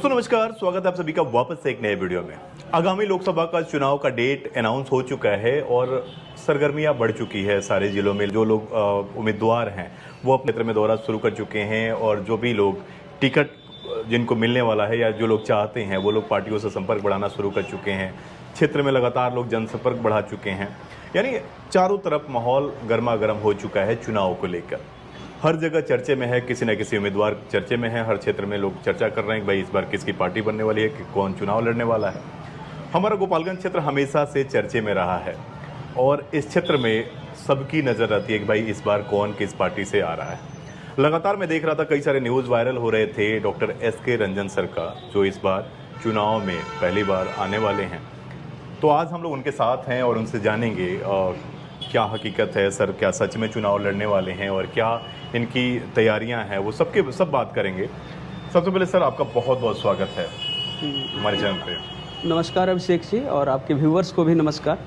दोस्तों नमस्कार, स्वागत है आप सभी का वापस से एक नए वीडियो में। आगामी लोकसभा का चुनाव का डेट अनाउंस हो चुका है और सरगर्मियां बढ़ चुकी है। सारे जिलों में जो लोग उम्मीदवार हैं वो अपने क्षेत्र में दौरा शुरू कर चुके हैं और जो भी लोग टिकट जिनको मिलने वाला है या जो लोग चाहते हैं वो लोग पार्टियों से संपर्क बढ़ाना शुरू कर चुके हैं। क्षेत्र में लगातार लोग जनसंपर्क बढ़ा चुके हैं, यानी चारों तरफ माहौल गर्मा गर्म हो चुका है चुनाव को लेकर। हर जगह चर्चे में है, किसी न किसी उम्मीदवार चर्चे में है। हर क्षेत्र में लोग चर्चा कर रहे हैं कि भाई इस बार किसकी पार्टी बनने वाली है, कि कौन चुनाव लड़ने वाला है। हमारा गोपालगंज क्षेत्र हमेशा से चर्चे में रहा है और इस क्षेत्र में सबकी नज़र रहती है कि भाई इस बार कौन किस पार्टी से आ रहा है। लगातार मैं देख रहा था कई सारे न्यूज़ वायरल हो रहे थे डॉक्टर S.K. रंजन सर का, जो इस बार चुनाव में पहली बार आने वाले हैं। तो आज हम लोग उनके साथ हैं और उनसे जानेंगे क्या हकीकत है, सर क्या सच में चुनाव लड़ने वाले हैं और क्या इनकी तैयारियां हैं, वो सब बात करेंगे। सबसे पहले सर आपका बहुत बहुत स्वागत है हमारे चैनल पे। नमस्कार अभिषेक जी, और आपके व्यूवर्स को भी नमस्कार।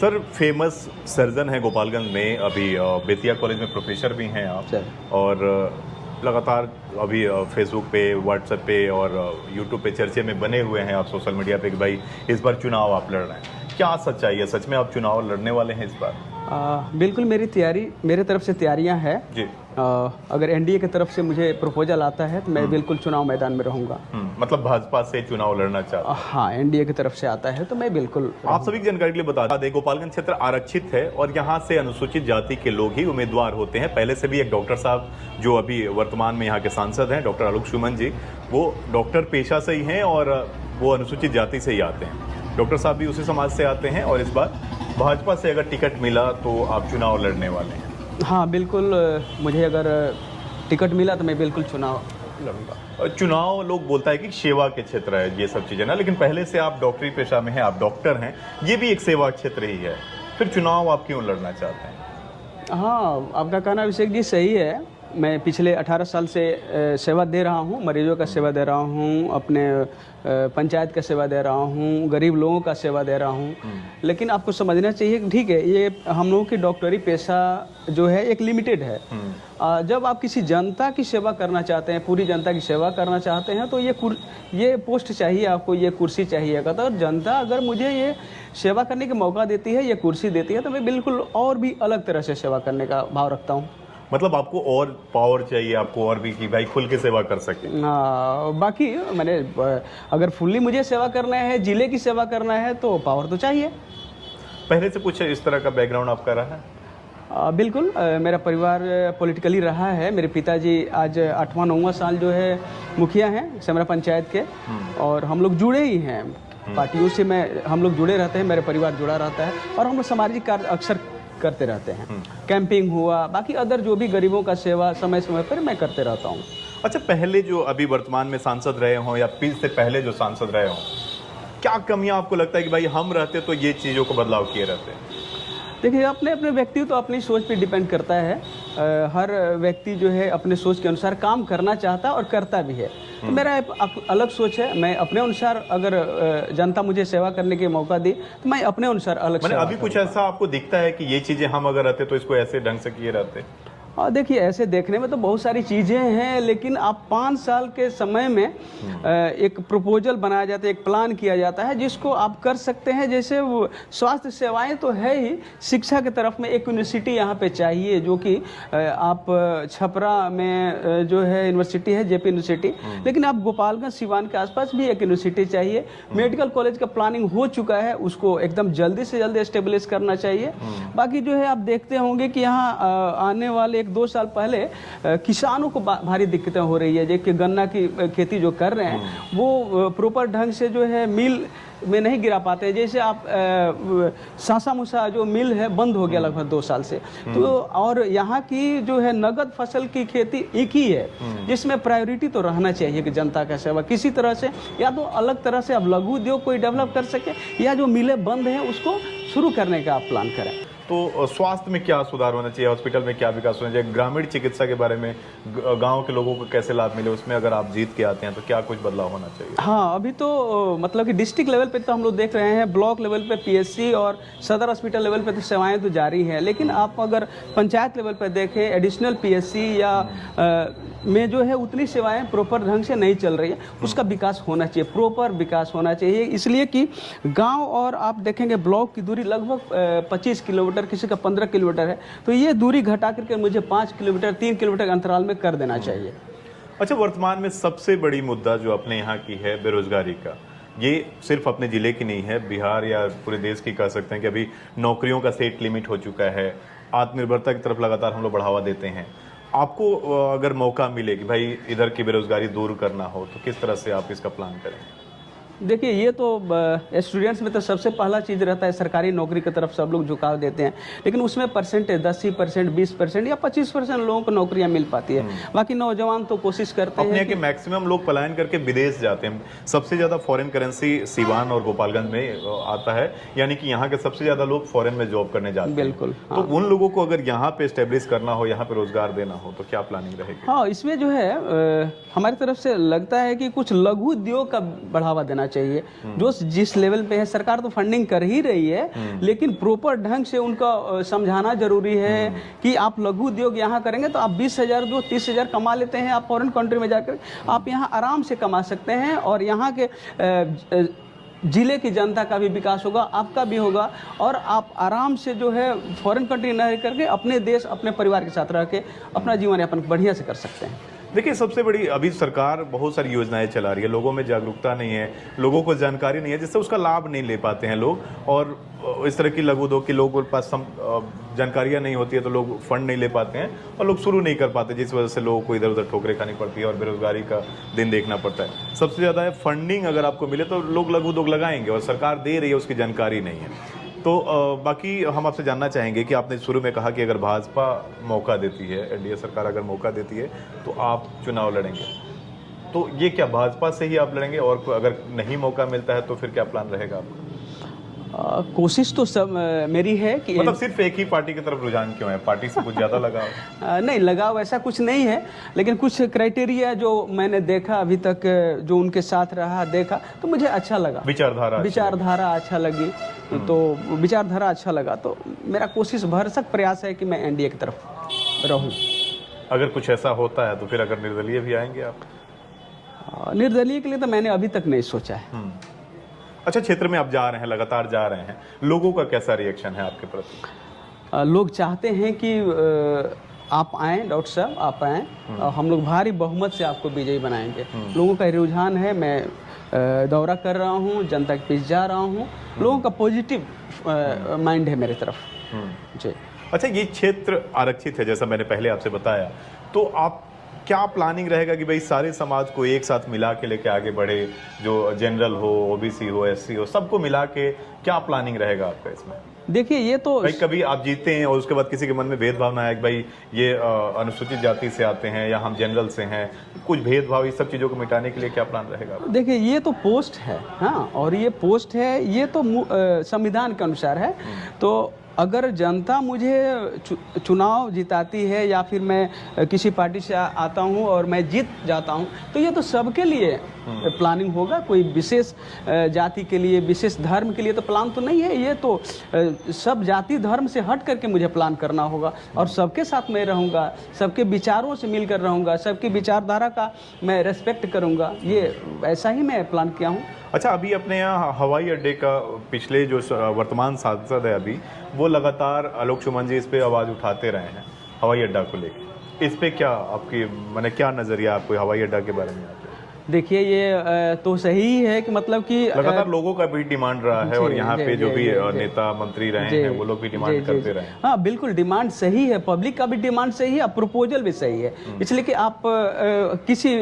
सर फेमस सर्जन है गोपालगंज में, अभी बेतिया कॉलेज में प्रोफेसर भी हैं आप, और लगातार अभी फेसबुक पे, व्हाट्सएप पे और यूट्यूब पे चर्चे में बने हुए हैं आप सोशल मीडिया पे कि भाई इस बार चुनाव आप लड़ रहे हैं। क्या सच्चाई है, सच में आप चुनाव लड़ने वाले हैं इस बार? बिल्कुल, मेरे तरफ से तैयारियां हैं जी। अगर एनडीए की तरफ से मुझे प्रपोजल आता है तो मैं बिल्कुल चुनाव मैदान में रहूंगा। मतलब भाजपा से चुनाव लड़ना चाहते हैं? हाँ, एनडीए की तरफ से आता है तो मैं बिल्कुल। आप सभी की जानकारी के लिए बता दें, गोपालगंज क्षेत्र आरक्षित है और यहाँ से अनुसूचित जाति के लोग ही उम्मीदवार होते हैं। पहले से भी एक डॉक्टर साहब जो अभी वर्तमान में यहाँ के सांसद हैं, डॉक्टर आलोक सुमन जी, वो डॉक्टर पेशा से ही हैं और वो अनुसूचित जाति से ही आते हैं। डॉक्टर साहब भी उसी समाज से आते हैं और इस बार भाजपा से अगर टिकट मिला तो आप चुनाव लड़ने वाले हैं? हाँ बिल्कुल, मुझे अगर टिकट मिला तो मैं बिल्कुल चुनाव लड़ूंगा। चुनाव लोग बोलता है कि सेवा के क्षेत्र है ये सब चीज़ें ना, लेकिन पहले से आप डॉक्टरी पेशा में हैं, आप डॉक्टर हैं, ये भी एक सेवा क्षेत्र ही है, फिर चुनाव आप क्यों लड़ना चाहते हैं? हाँ, आपका कहना अभिषेक जी सही है। मैं पिछले 18 साल से सेवा दे रहा हूँ, मरीजों का सेवा दे रहा हूँ, अपने पंचायत का सेवा दे रहा हूँ, गरीब लोगों का सेवा दे रहा हूँ। लेकिन आपको समझना चाहिए कि ठीक है, ये हम लोगों की डॉक्टरी पेशा जो है एक लिमिटेड है। जब आप किसी जनता की सेवा करना चाहते हैं, पूरी जनता की सेवा करना चाहते हैं, तो ये पोस्ट चाहिए आपको, ये कुर्सी चाहिएगा। तो जनता अगर मुझे ये सेवा करने का मौका देती है, ये कुर्सी देती है, तो मैं बिल्कुल और भी अलग तरह से सेवा करने का भाव रखता हूँ। मतलब आपको और पावर चाहिए, आपको और भी कि भाई खुल के सेवा कर सके? बाकी मैंने अगर फुल्ली मुझे सेवा करना है, जिले की सेवा करना है, तो पावर तो चाहिए। पहले से कुछ इस तरह का बैकग्राउंड आपका रहा है? बिल्कुल, मेरा परिवार पॉलिटिकली रहा है। मेरे पिताजी आज 8वां-9वां साल जो है मुखिया हैं सेमरा पंचायत के, और हम लोग जुड़े ही हैं पार्टियों से। हम लोग जुड़े रहते हैं, मेरा परिवार जुड़ा रहता है और हम लोग सामाजिक कार्य अक्सर करते रहते हैं। कैंपिंग हुआ, बाकी अदर जो भी गरीबों का सेवा समय समय पर मैं करते रहता हूँ। अच्छा, पहले जो अभी वर्तमान में सांसद रहे हों या से पहले जो सांसद रहे हों, क्या कमियां आपको लगता है कि भाई हम रहते तो ये चीज़ों को बदलाव किए रहते? देखिए, अपने अपने व्यक्ति तो अपनी सोच पे डिपेंड करता है। हर व्यक्ति जो है अपने सोच के अनुसार काम करना चाहता है और करता भी है। तो मेरा एक अलग सोच है, मैं अपने अनुसार, अगर जनता मुझे सेवा करने के मौका दी तो मैं अपने अनुसार अलग सेवा अभी कुछ ऐसा आपको दिखता है कि ये चीज़ें हम अगर रहते तो इसको ऐसे ढंग से किए रहते? और देखिए, ऐसे देखने में तो बहुत सारी चीज़ें हैं, लेकिन आप 5 साल के समय में एक प्रपोजल बनाया जाता है, एक प्लान किया जाता है जिसको आप कर सकते हैं। जैसे वो स्वास्थ्य सेवाएं तो है ही, शिक्षा की तरफ में एक यूनिवर्सिटी यहाँ पे चाहिए, जो कि आप छपरा में जो है यूनिवर्सिटी है, जेपी यूनिवर्सिटी, लेकिन आप गोपालगंज सिवान के आसपास भी एक यूनिवर्सिटी चाहिए। मेडिकल कॉलेज का प्लानिंग हो चुका है, उसको एकदम जल्दी से जल्दी एस्टेब्लिश करना चाहिए। बाकी जो है आप देखते होंगे कि यहाँ आने वाले 2 साल पहले किसानों को भारी दिक्कतें हो रही है। जबकि गन्ना की खेती जो कर रहे हैं वो प्रॉपर ढंग से जो है मिल में नहीं गिरा पाते। जैसे आप सासा मूसा जो मिल है बंद हो गया लगभग 2 साल से। तो और यहाँ की जो है नगद फसल की खेती एक ही है, जिसमें प्रायोरिटी तो रहना चाहिए कि जनता का सेवा किसी तरह से, या तो अलग तरह से अब लघु उद्योग कोई डेवलप कर सके, या जो मिलें बंद हैं उसको शुरू करने का आप प्लान करें। तो स्वास्थ्य में क्या सुधार होना चाहिए, हॉस्पिटल में क्या विकास होना चाहिए, ग्रामीण चिकित्सा के बारे में, गांव के लोगों को कैसे लाभ मिले, उसमें अगर आप जीत के आते हैं तो क्या कुछ बदलाव होना चाहिए? हाँ, अभी तो मतलब कि डिस्ट्रिक्ट लेवल पे तो हम लोग देख रहे हैं, ब्लॉक लेवल पे पीएचसी और सदर हॉस्पिटल लेवल पे तो सेवाएं तो जारी हैं, लेकिन आप अगर पंचायत लेवल पे देखें, एडिशनल पीएचसी या में जो है उतनी सेवाएं प्रॉपर ढंग से नहीं चल रही है। उसका विकास होना चाहिए, प्रॉपर विकास होना चाहिए, इसलिए कि गांव और आप देखेंगे ब्लॉक की दूरी लगभग 25 किलोमीटर, किसी का 15 किलोमीटर है, तो ये दूरी घटा करके मुझे 5 किलोमीटर 3 किलोमीटर अंतराल में कर देना चाहिए। अच्छा, वर्तमान में सबसे बड़ी मुद्दा जो अपने यहाँ की है बेरोजगारी का, ये सिर्फ अपने ज़िले की नहीं है, बिहार या पूरे देश की कह सकते हैं कि अभी नौकरियों का सेट लिमिट हो चुका है, आत्मनिर्भरता की तरफ लगातार हम लोग बढ़ावा देते हैं। आपको अगर मौका मिले कि भाई इधर की बेरोजगारी दूर करना हो तो किस तरह से आप इसका प्लान करेंगे? देखिए, ये तो स्टूडेंट्स में तो सबसे पहला चीज़ रहता है, सरकारी नौकरी की तरफ सब लोग झुकाव देते हैं, लेकिन उसमें परसेंटेज 10% 20% या 25% लोगों को नौकरियां मिल पाती है। बाकी नौजवान तो कोशिश करते हैं कि मैक्सिमम लोग पलायन करके विदेश जाते हैं। सबसे ज़्यादा फॉरेन करेंसी सीवान और गोपालगंज में आता है, यानी कि यहाँ के सबसे ज़्यादा लोग फॉरेन में जॉब करने जाते हैं। बिल्कुल, हाँ। तो उन लोगों को अगर यहाँ पे स्टेब्लिश करना हो, यहाँ पे रोजगार देना हो, तो क्या प्लानिंग रहेगी? हाँ, इसमें जो है हमारी तरफ से लगता है कि कुछ लघु उद्योग का बढ़ावा देना चाहिए। जो जिस लेवल पे है, सरकार तो फंडिंग कर ही रही है, लेकिन प्रॉपर ढंग से उनका समझाना जरूरी है कि आप लघु उद्योग यहाँ करेंगे तो आप 20,000 जो 30,000 कमा लेते हैं, आप फॉरेन कंट्री में जाकर आप यहाँ आराम से कमा सकते हैं, और यहाँ के जिले की जनता का भी विकास होगा, आपका भी होगा, और आप आराम से जो है फॉरेन कंट्री न करके अपने देश अपने परिवार के साथ रह के अपना जीवन यापन बढ़िया से कर सकते हैं। देखिए, सबसे बड़ी अभी सरकार बहुत सारी योजनाएं चला रही है, लोगों में जागरूकता नहीं है, लोगों को जानकारी नहीं है, जिससे उसका लाभ नहीं ले पाते हैं लोग, और इस तरह की लघु उद्योग के लोगों के पास जानकारियां नहीं होती है तो लोग फंड नहीं ले पाते हैं और लोग शुरू नहीं कर पाते, जिस वजह से लोगों को इधर उधर ठोकरें खानी पड़ती है और बेरोजगारी का दिन देखना पड़ता है। सबसे ज़्यादा है फंडिंग अगर आपको मिले तो लोग लघु उद्योग लगाएंगे, और सरकार दे रही है, उसकी जानकारी नहीं है। तो बाकी हम आपसे जानना चाहेंगे कि आपने शुरू में कहा कि अगर भाजपा मौका देती है, एनडीए सरकार अगर मौका देती है तो आप चुनाव लड़ेंगे, तो ये क्या भाजपा से ही आप लड़ेंगे, और अगर नहीं मौका मिलता है तो फिर क्या प्लान रहेगा आपका? कोशिश तो सब मेरी है कि मतलब सिर्फ एक ही पार्टी की तरफ रुझान क्यों है? पार्टी से कुछ ज़्यादा लगाव? नहीं, लगाव ऐसा कुछ नहीं है, लेकिन कुछ क्राइटेरिया जो मैंने देखा अभी तक, जो उनके साथ रहा देखा, तो मुझे अच्छा लगा। विचारधारा अच्छा लगी, तो विचारधारा अच्छा लगा, तो मेरा कोशिश भरसक प्रयास है कि मैं एनडीए की तरफ रहूं। अगर कुछ ऐसा होता है तो फिर अगर निर्दलीय भी आएंगे आप? निर्दलीय के लिए तो मैंने अभी तक नहीं सोचा है। अच्छा, क्षेत्र में आप जा रहे हैं, लगातार जा रहे हैं, लोगों का कैसा रिएक्शन है आपके प्रति? लोग चाहते हैं कि आप आएँ, डॉक्टर साहब आप आएँ, हम लोग भारी बहुमत से आपको विजयी बनाएंगे। लोगों का रुझान है, मैं दौरा कर रहा हूँ, जनता के बीच जा रहा हूँ, लोगों का पॉजिटिव माइंड है मेरे तरफ जी। अच्छा, ये क्षेत्र आरक्षित है जैसा मैंने पहले आपसे बताया, तो आप क्या प्लानिंग रहेगा कि भाई सारे समाज को एक साथ मिला के लेके आगे बढ़े, जो जनरल हो, ओबीसी हो, एससी हो, सबको मिला के क्या प्लानिंग रहेगा आपका इसमें? देखिए, ये तो भाई कभी आप जीतते हैं और उसके बाद किसी के मन में भेदभाव ना आए कि भाई ये अनुसूचित जाति से आते हैं या हम जनरल से हैं, कुछ भेदभाव, इस सब चीज़ों को मिटाने के लिए क्या प्लान रहेगा? देखिए, ये तो पोस्ट है, हाँ, और ये पोस्ट है, ये तो संविधान के अनुसार है। तो अगर जनता मुझे चुनाव जिताती है या फिर मैं किसी पार्टी से आता हूं और मैं जीत जाता हूं, तो ये तो सबके लिए प्लानिंग होगा, कोई विशेष जाति के लिए, विशेष धर्म के लिए तो प्लान तो नहीं है। ये तो सब जाति धर्म से हट करके मुझे प्लान करना होगा, और सबके साथ मैं रहूँगा, सबके विचारों से मिलकर रहूँगा, सबकी विचारधारा का मैं रेस्पेक्ट करूँगा, ये ऐसा ही मैं प्लान किया हूँ। अच्छा, अभी अपने यहाँ हवाई अड्डे का पिछले जो वर्तमान सांसद है अभी, वो लगातार आलोक सुमन जी इस पे आवाज़ उठाते रहे हैं हवाई अड्डा को लेकर। इस पे क्या आपकी मैंने क्या नज़रिया आपको हवाई अड्डा के बारे में आता है? देखिए, ये तो सही है कि मतलब कि लगातार लोगों का भी डिमांड रहा है, और यहाँ पे जो भी नेता मंत्री रहे हैं वो लोग भी डिमांड करते रहे हैं। हाँ, बिल्कुल डिमांड सही है, पब्लिक का भी डिमांड सही है, प्रपोजल भी सही है। इसलिए कि आप किसी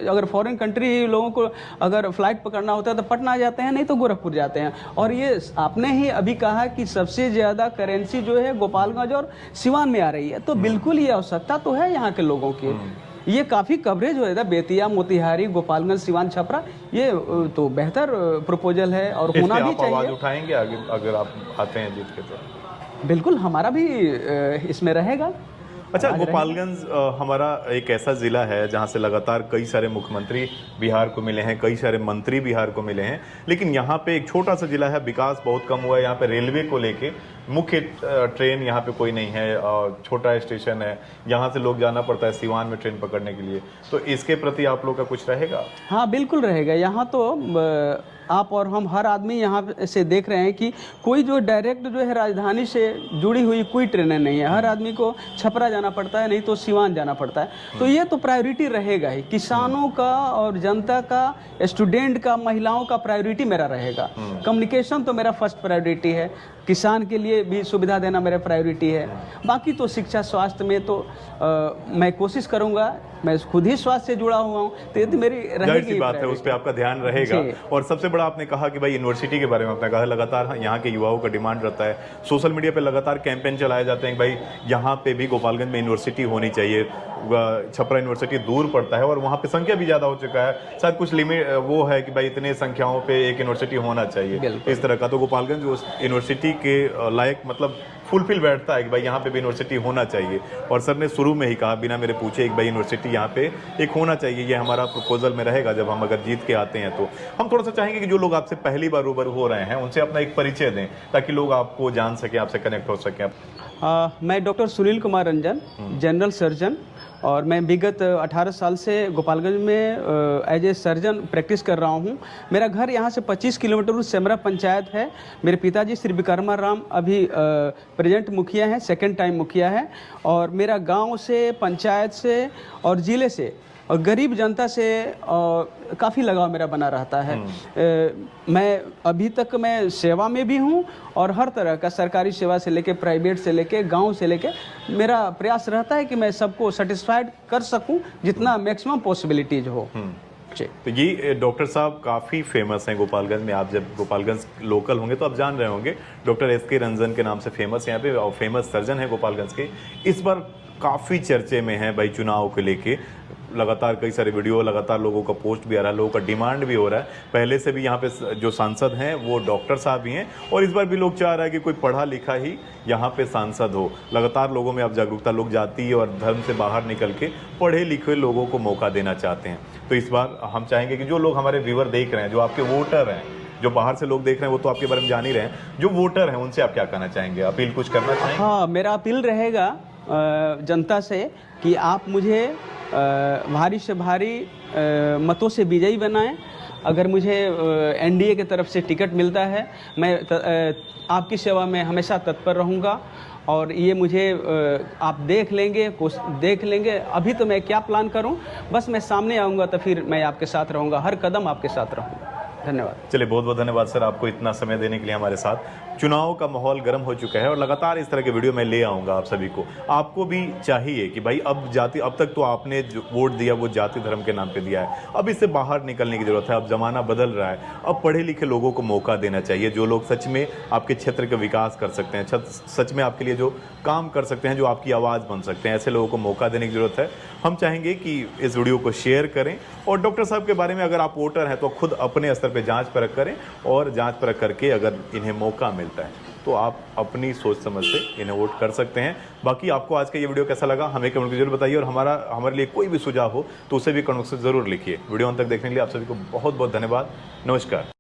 अगर फॉरेन कंट्री लोगों को अगर फ्लाइट पकड़ना होता है तो पटना जाते हैं, नहीं तो गोरखपुर जाते हैं। और ये आपने ही अभी कहा कि सबसे ज़्यादा करेंसी जो है गोपालगंज और सिवान में आ रही है, तो बिल्कुल ये आवश्यकता तो है यहाँ के लोगों की। ये काफ़ी कवरेज हो जाता है, बेतिया, मोतिहारी, गोपालगंज, सिवान, छपरा, ये तो बेहतर प्रपोजल है और होना भी चाहिए। आवाज़ उठाएंगे आगे अगर आप आते हैं जीत के? तो बिल्कुल हमारा भी इसमें रहेगा। अच्छा, गोपालगंज हमारा एक ऐसा जिला है जहां से लगातार कई सारे मुख्यमंत्री बिहार को मिले हैं, कई सारे मंत्री बिहार को मिले हैं, लेकिन यहाँ पे एक छोटा सा जिला है, विकास बहुत कम हुआ है। यहाँ पे रेलवे को लेके मुख्य ट्रेन यहाँ पे कोई नहीं है, छोटा स्टेशन है, यहाँ से लोग जाना पड़ता है सिवान में ट्रेन पकड़ने के लिए। तो इसके प्रति आप लोग का कुछ रहेगा? हाँ बिल्कुल रहेगा। यहाँ तो आप और हम हर आदमी यहाँ से देख रहे हैं कि कोई जो डायरेक्ट जो है राजधानी से जुड़ी हुई कोई ट्रेनें नहीं है। हर आदमी को छपरा जाना पड़ता है, नहीं तो सिवान जाना पड़ता है। तो ये तो प्रायोरिटी रहेगा ही, किसानों का और जनता का, स्टूडेंट का, महिलाओं का प्रायोरिटी मेरा रहेगा। कम्युनिकेशन तो मेरा फर्स्ट प्रायोरिटी है, किसान के लिए भी सुविधा देना मेरा प्रायोरिटी है। बाकी तो शिक्षा स्वास्थ्य में तो मैं कोशिश करूँगा, मैं खुद ही स्वास्थ्य से जुड़ा हुआ हूँ, तो ये तो मेरी रहेगी बात है, उस पर आपका ध्यान रहेगा। और सबसे बड़ा आपने कहा कि भाई यूनिवर्सिटी के बारे में आपने कहा, लगातार यहाँ के युवाओं का डिमांड रहता है, सोशल मीडिया पे लगातार कैंपेन चलाए जाते हैं कि भाई यहाँ पे भी गोपालगंज में यूनिवर्सिटी होनी चाहिए। छपरा यूनिवर्सिटी दूर पड़ता है और वहाँ पे संख्या भी ज़्यादा हो चुका है, शायद कुछ लिमिट वो है कि भाई इतने संख्याओं पे एक यूनिवर्सिटी होना चाहिए, इस तरह का। तो गोपालगंज उस यूनिवर्सिटी के लायक मतलब फुलफिल बैठता है कि भाई यहाँ पे भी यूनिवर्सिटी होना चाहिए। और सर ने शुरू में ही कहा बिना मेरे पूछे एक भाई यूनिवर्सिटी यहाँ पे एक होना चाहिए, ये हमारा प्रपोजल में रहेगा जब हम अगर जीत के आते हैं। तो हम थोड़ा सा चाहेंगे कि जो लोग आपसे पहली बार रूबरू हो रहे हैं उनसे अपना एक परिचय दें ताकि लोग आपको जान सकें, आपसे कनेक्ट हो सकें। मैं doctor Sunil Kumar Ranjan, general surgeon, और मैं विगत 18 साल से गोपालगंज में एज ए सर्जन प्रैक्टिस कर रहा हूँ। मेरा घर यहाँ से 25 किलोमीटर दूर सेमरा पंचायत है। मेरे पिताजी श्री विकर्मा राम अभी प्रेजेंट मुखिया हैं, सेकंड टाइम मुखिया है। और मेरा गांव से, पंचायत से और ज़िले से और गरीब जनता से काफ़ी लगाव मेरा बना रहता है। मैं अभी तक मैं सेवा में भी हूँ और हर तरह का सरकारी सेवा से लेके, प्राइवेट से लेके, गांव से लेके मेरा प्रयास रहता है कि मैं सबको सेटिस्फाइड कर सकूं जितना मैक्सिमम पॉसिबिलिटीज हो। तो ये डॉक्टर साहब काफ़ी फेमस हैं गोपालगंज में। आप जब गोपालगंज लोकल होंगे तो आप जान रहे होंगे, डॉक्टर एस.के. रंजन के नाम से फेमस यहाँ पे, और फेमस सर्जन है गोपालगंज के। इस बार काफ़ी चर्चे में है भाई चुनाव को लेके, लगातार कई सारे वीडियो, लगातार लोगों का पोस्ट भी आ रहा है, लोगों का डिमांड भी हो रहा है। पहले से भी यहाँ पे जो सांसद हैं वो डॉक्टर साहब ही हैं, और इस बार भी लोग चाह रहे हैं कि कोई पढ़ा लिखा ही यहाँ पे सांसद हो। लगातार लोगों में अब जागरूकता, लोग जाति और धर्म से बाहर निकल के पढ़े लिखे लोगों को मौका देना चाहते हैं। तो इस बार हम चाहेंगे कि जो लोग हमारे व्यूअर देख रहे हैं, जो आपके वोटर हैं, जो बाहर से लोग देख रहे हैं वो तो आपके बारे में जान ही रहे हैं, जो वोटर हैं उनसे आप क्या कहना चाहेंगे, अपील कुछ करना चाहेंगे? हाँ, मेरा अपील रहेगा जनता से कि आप मुझे भारी से भारी मतों से विजयी बनाएं। अगर मुझे एनडीए की तरफ से टिकट मिलता है, मैं आपकी सेवा में हमेशा तत्पर रहूँगा। और ये मुझे आप देख लेंगे। अभी तो मैं क्या प्लान करूं, बस मैं सामने आऊँगा तो फिर मैं आपके साथ रहूँगा, हर कदम आपके साथ रहूँगा। धन्यवाद। चलिए, बहुत बहुत धन्यवाद सर आपको इतना समय देने के लिए हमारे साथ। चुनाव का माहौल गर्म हो चुका है और लगातार इस तरह के वीडियो मैं ले आऊँगा आप सभी को। आपको भी चाहिए कि भाई अब तक तो आपने जो वोट दिया वो जाति धर्म के नाम पे दिया है, अब इससे बाहर निकलने की ज़रूरत है। अब ज़माना बदल रहा है, अब पढ़े लिखे लोगों को मौका देना चाहिए, जो लोग सच में आपके क्षेत्र का विकास कर सकते हैं, सच में आपके लिए जो काम कर सकते हैं, जो आपकी आवाज़ बन सकते हैं, ऐसे लोगों को मौका देने की ज़रूरत है। हम चाहेंगे कि इस वीडियो को शेयर करें और डॉक्टर साहब के बारे में अगर आप वोटर हैं तो खुद अपने स्तर पर जाँच परख करें, और जाँच परख करके अगर इन्हें मौका मिलता है तो आप अपनी सोच समझ से इन्हें वोट कर सकते हैं। बाकी आपको आज का ये वीडियो कैसा लगा हमें कमेंट में जरूर बताइए, और हमारे लिए कोई भी सुझाव हो तो उसे भी कमेंट से ज़रूर लिखिए। वीडियो अंत तक देखने के लिए आप सभी को बहुत बहुत धन्यवाद। नमस्कार।